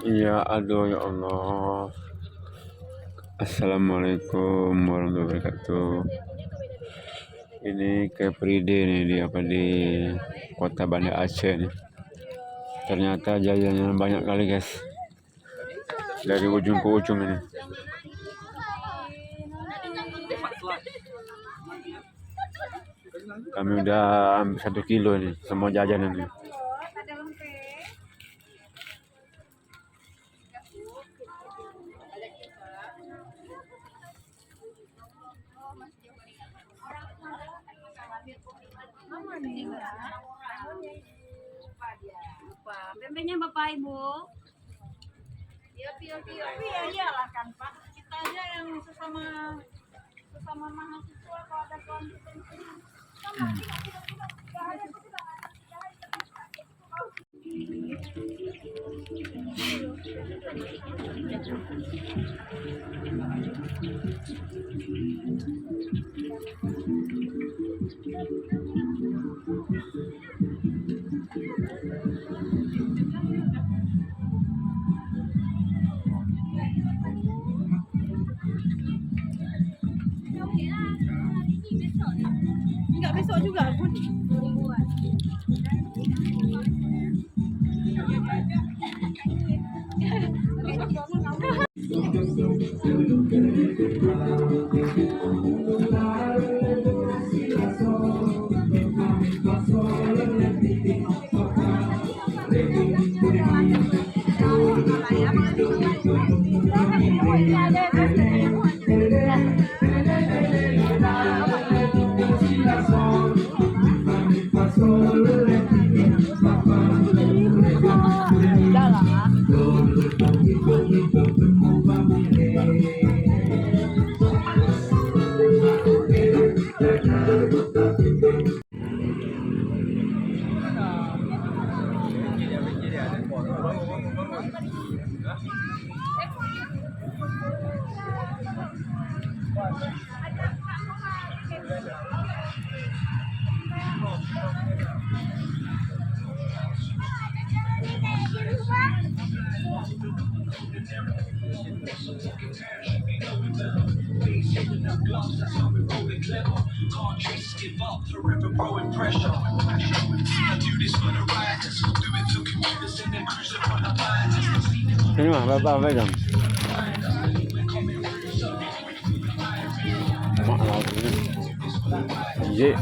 Iya, aduh ya Allah. Assalamualaikum warahmatullahi wabarakatuh. Ini ke Pride nih di kota Banda Aceh nih. Ternyata jajannya banyak kali guys. Dari ujung ke ujung ini. Kami udah ambil 1 kilo nih semua jajanan nih. Tempenya Bapak Ibu. Iya, iya, iyalah kan Pak. Kita aja yang sesama mahasiswa kalau ada konflik sama enggak besok juga pun. Ini mah Bapak pegang. Mak lagunya. Iya.